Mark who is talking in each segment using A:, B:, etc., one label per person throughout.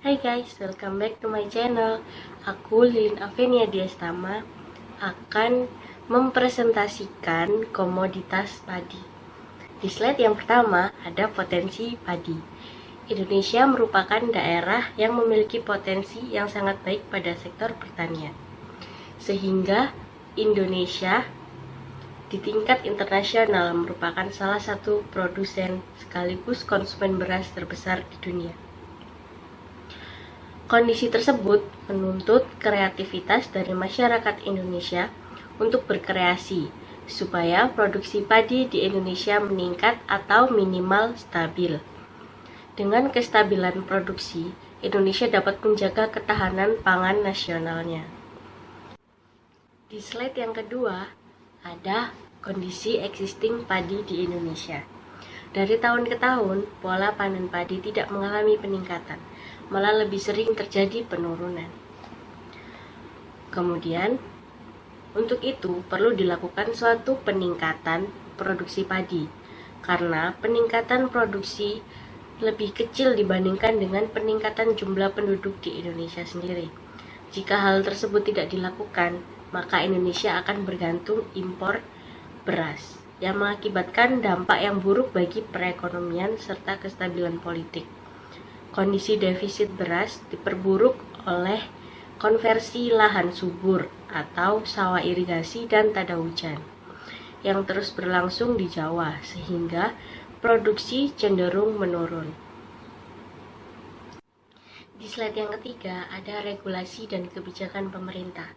A: Hai guys, welcome back to my channel. Aku Lilin Avenia Diastama akan mempresentasikan komoditas padi. Di slide yang pertama ada potensi padi. Indonesia merupakan daerah yang memiliki potensi yang sangat baik pada sektor pertanian. Sehingga Indonesia di tingkat internasional merupakan salah satu produsen sekaligus konsumen beras terbesar di dunia. Kondisi tersebut menuntut kreativitas dari masyarakat Indonesia untuk berkreasi supaya produksi padi di Indonesia meningkat atau minimal stabil. Dengan kestabilan produksi, Indonesia dapat menjaga ketahanan pangan nasionalnya. Di slide yang kedua, ada kondisi existing padi di Indonesia. Dari tahun ke tahun, pola panen padi tidak mengalami peningkatan, malah lebih sering terjadi penurunan. Kemudian, untuk itu perlu dilakukan suatu peningkatan produksi padi, karena peningkatan produksi lebih kecil dibandingkan dengan peningkatan jumlah penduduk di Indonesia sendiri. Jika hal tersebut tidak dilakukan, maka Indonesia akan bergantung impor beras, yang mengakibatkan dampak yang buruk bagi perekonomian serta kestabilan politik. Kondisi defisit beras diperburuk oleh konversi lahan subur atau sawah irigasi dan tada hujan yang terus berlangsung di Jawa, sehingga produksi cenderung menurun. Di slide yang ketiga ada regulasi dan kebijakan pemerintah.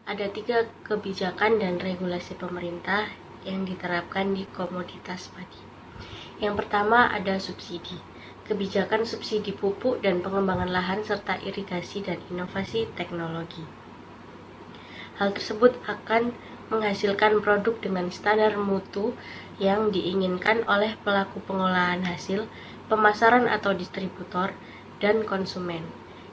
A: Ada 3 kebijakan dan regulasi pemerintah yang diterapkan di komoditas padi. Yang pertama ada subsidi. Kebijakan subsidi pupuk dan pengembangan lahan serta irigasi dan inovasi teknologi. Hal tersebut akan menghasilkan produk dengan standar mutu yang diinginkan oleh pelaku pengolahan hasil, pemasaran atau distributor, dan konsumen.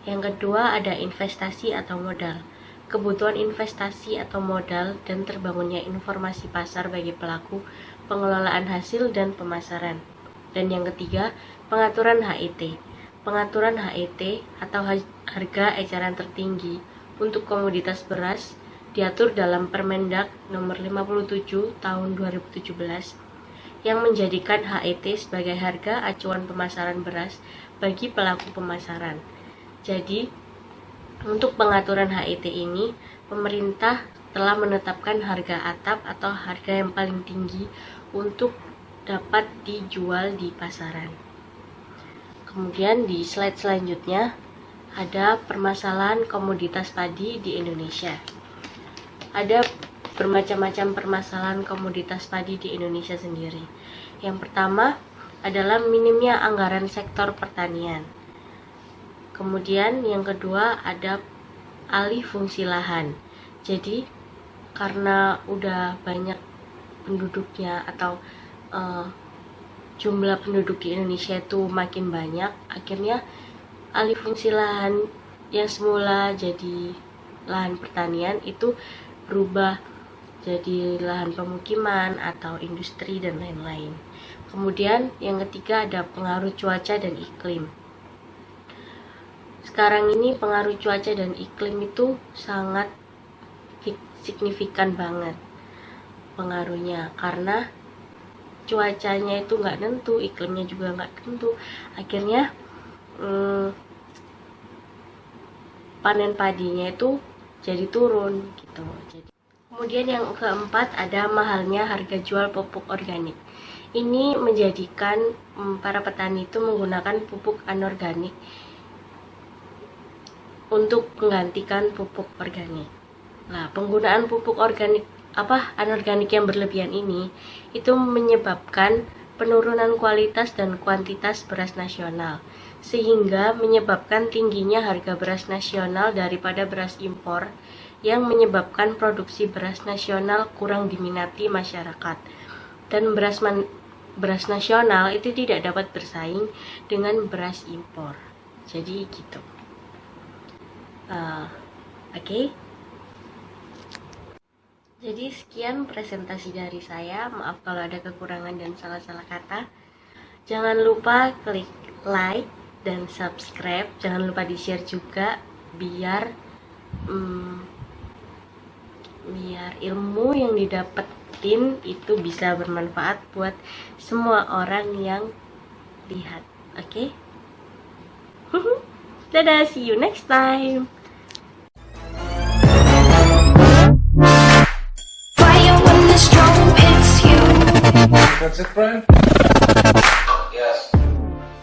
A: Yang kedua ada investasi atau modal. Kebutuhan investasi atau modal dan terbangunnya informasi pasar bagi pelaku pengelolaan hasil dan pemasaran. Dan yang ketiga, pengaturan HET. Pengaturan HET atau harga eceran tertinggi untuk komoditas beras diatur dalam Permendag nomor 57 tahun 2017 yang menjadikan HET sebagai harga acuan pemasaran beras bagi pelaku pemasaran. Jadi, untuk pengaturan HET ini, pemerintah telah menetapkan harga atap atau harga yang paling tinggi untuk dapat dijual di pasaran. Kemudian di slide selanjutnya ada permasalahan komoditas padi di Indonesia. Ada bermacam-macam permasalahan komoditas padi di Indonesia sendiri. Yang pertama adalah minimnya anggaran sektor pertanian. Kemudian yang kedua ada alih fungsi lahan. Jadi karena udah banyak penduduknya atau jumlah penduduk di Indonesia itu makin banyak, akhirnya alih fungsi lahan yang semula jadi lahan pertanian itu berubah jadi lahan pemukiman atau industri dan lain-lain. Kemudian yang ketiga ada pengaruh cuaca dan iklim. Sekarang ini pengaruh cuaca dan iklim itu sangat signifikan banget pengaruhnya, karena cuacanya itu nggak tentu, iklimnya juga nggak tentu. Akhirnya panen padinya itu jadi turun gitu. Kemudian yang keempat ada mahalnya harga jual pupuk organik. Ini menjadikan para petani itu menggunakan pupuk anorganik untuk menggantikan pupuk organik. Nah, penggunaan pupuk anorganik yang berlebihan ini itu menyebabkan penurunan kualitas dan kuantitas beras nasional, sehingga menyebabkan tingginya harga beras nasional daripada beras impor, yang menyebabkan produksi beras nasional kurang diminati masyarakat, dan beras nasional itu tidak dapat bersaing dengan beras impor. Jadi gitu. Oke. Jadi sekian presentasi dari saya. Maaf kalau ada kekurangan dan salah-salah kata. Jangan lupa klik like, dan subscribe. Jangan lupa di share juga biar biar ilmu yang didapetin itu bisa bermanfaat buat semua orang yang lihat. Oke? Dadah, see you next time.
B: Fire when the strong, it's you.
C: That's it, Brian?